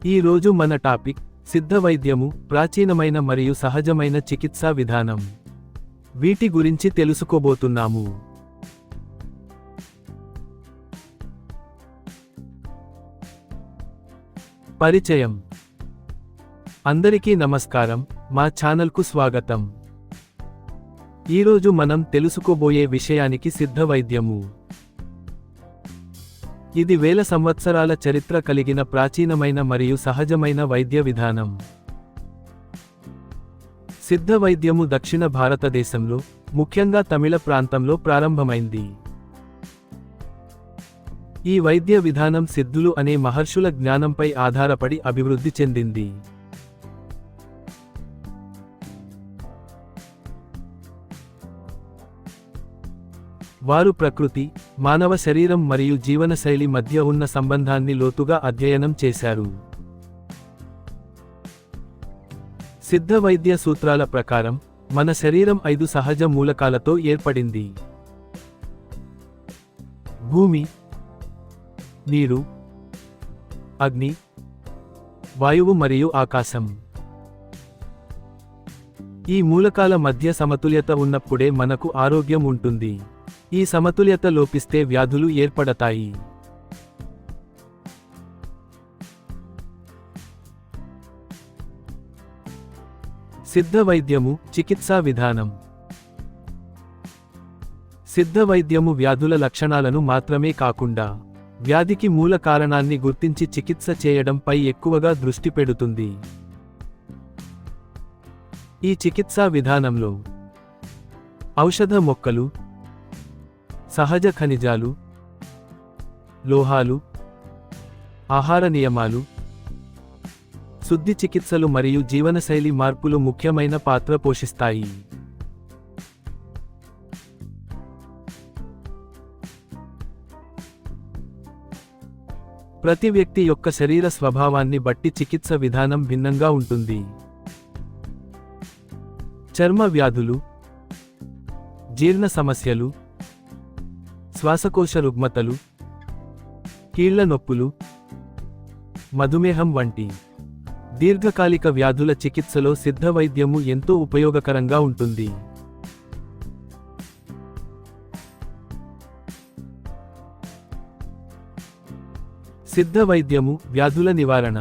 ఈ రోజు మన టాపిక్ సిద్ధ వైద్యము, ప్రాచీనమైన మరియు సహజమైన చికిత్సా విధానం. వీటి గురించి తెలుసుకోబోతున్నాము. పరిచయం. అందరికీ నమస్కారం, మా ఛానల్కు స్వాగతం. ఈరోజు మనం తెలుసుకోబోయే విషయానికి సిద్ధ వైద్యము. ఇది వేల సంవత్సరాల చరిత్ర కలిగిన ప్రాచీనమైన మరియు సహజమైన వైద్య విధానం. సిద్ధ వైద్యము దక్షిణ భారతదేశంలో, ముఖ్యంగా తమిళ ప్రాంతంలో ప్రారంభమైంది. ఈ వైద్య విధానం సిద్ధులు అనే మహర్షుల జ్ఞానంపై ఆధారపడి అభివృద్ధి చెందింది. వారు ప్రకృతి, మానవ శరీరం మరియు జీవనశైలి మధ్య ఉన్న సంబంధాన్ని లోతుగా అధ్యయనం చేశారు. సిద్ధ వైద్య సూత్రాల ప్రకారం, మన శరీరం 5 సహజ మూలకాలతో ఏర్పడింది: భూమి, నీరు, అగ్ని, వాయువు మరియు ఆకాశం. ఈ మూలకాల మధ్య సమతుల్యత ఉన్నప్పుడే మనకు ఆరోగ్యం ఉంటుంది. ఈ సమతుల్యత లోపిస్తే వ్యాధులు ఏర్పడతాయి. సిద్ధ వైద్యము, చికిత్సా విధానం. సిద్ధ వైద్యము వ్యాధుల లక్షణాలను మాత్రమే కాకుండా, వ్యాధికి మూల కారణాన్ని గుర్తించి చికిత్స చేయడంపై ఎక్కువగా దృష్టి పెడుతుంది. ఈ చికిత్సా విధానంలో ఔషధ మొక్కలు, సహజ ఖనిజాలు, లోహాలు, ఆహార నియమాలు, శుద్ధి చికిత్సలు మరియు జీవనశైలి మార్పులు ముఖ్యమైన పాత్ర పోషిస్తాయి. ప్రతి వ్యక్తి యొక్క శరీర స్వభావాన్ని బట్టి చికిత్స విధానం భిన్నంగా ఉంటుంది. చర్మ వ్యాధులు, జీర్ణ సమస్యలు, శ్వాసకోశ రుగ్మతలు, కీళ్ల నొప్పులు, మధుమేహం వంటి దీర్ఘకాలిక వ్యాధుల చికిత్సలో సిద్ధ వైద్యము ఎంతో ఉపయోగకరంగా ఉంటుంది. సిద్ధ వైద్యము, వ్యాధుల నివారణ.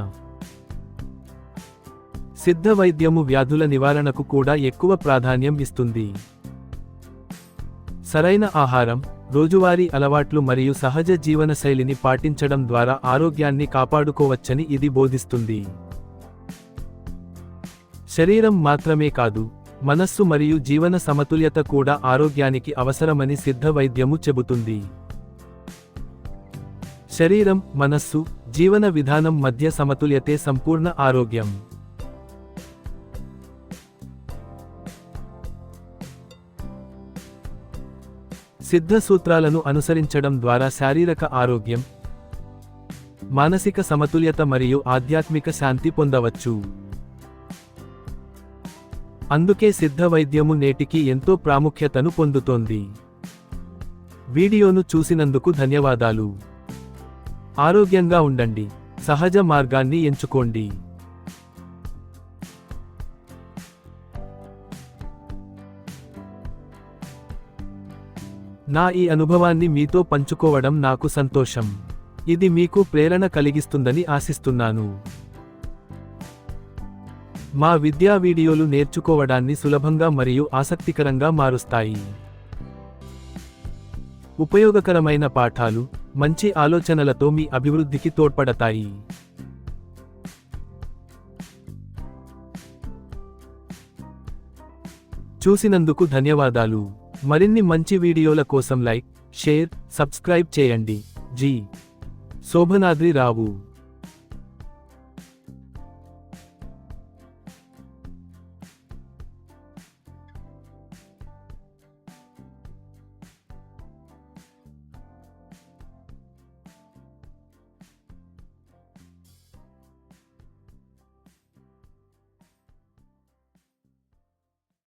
సిద్ధ వైద్యము వ్యాధుల నివారణకు కూడా ఎక్కువ ప్రాధాన్యం ఇస్తుంది. సరైన ఆహారం, రోజువారీ అలవాట్లు మరియు సహజ జీవనశైలిని పాటించడం ద్వారా ఆరోగ్యాన్ని కాపాడుకోవచ్చని ఇది బోధిస్తుంది. శరీరం మాత్రమే కాదు, మనస్సు మరియు జీవన సమతుల్యత కూడా ఆరోగ్యానికి అవసరమని సిద్ధ వైద్యము చెబుతుంది. శరీరం, మనస్సు, జీవన విధానం మధ్య సమతుల్యతే సంపూర్ణ ఆరోగ్యం. సిద్ధ సూత్రాలను అనుసరించడం ద్వారా శారీరక ఆరోగ్యం, మానసిక సమతుల్యత మరియు ఆధ్యాత్మిక శాంతి పొందవచ్చు. అందుకే సిద్ధ వైద్యము నేటికి ఎంతో ప్రాముఖ్యతను పొందుతోంది. వీడియోను చూసినందుకు ధన్యవాదాలు. ఆరోగ్యంగా ఉండండి, సహజ మార్గాన్ని ఎంచుకోండి. నా ఈ అనుభవాన్ని మీతో పంచుకోవడం నాకు సంతోషం. ఇది మీకు ప్రేరణ కలిగిస్తుందని ఆశిస్తున్నాను. మా విద్యా వీడియోలు నేర్చుకోవడాన్ని సులభంగా మరియు ఆసక్తికరంగా మారుస్తాయి. ఉపయోగకరమైన పాఠాలు, మంచి ఆలోచనలతో మీ అభివృద్ధికి తోడ్పడతాయి. చూసినందుకు ధన్యవాదాలు. మరిన్ని మంచి వీడియోల కోసం లైక్, షేర్, సబ్స్క్రైబ్ చేయండి. జి. శోభనాద్రి రావు.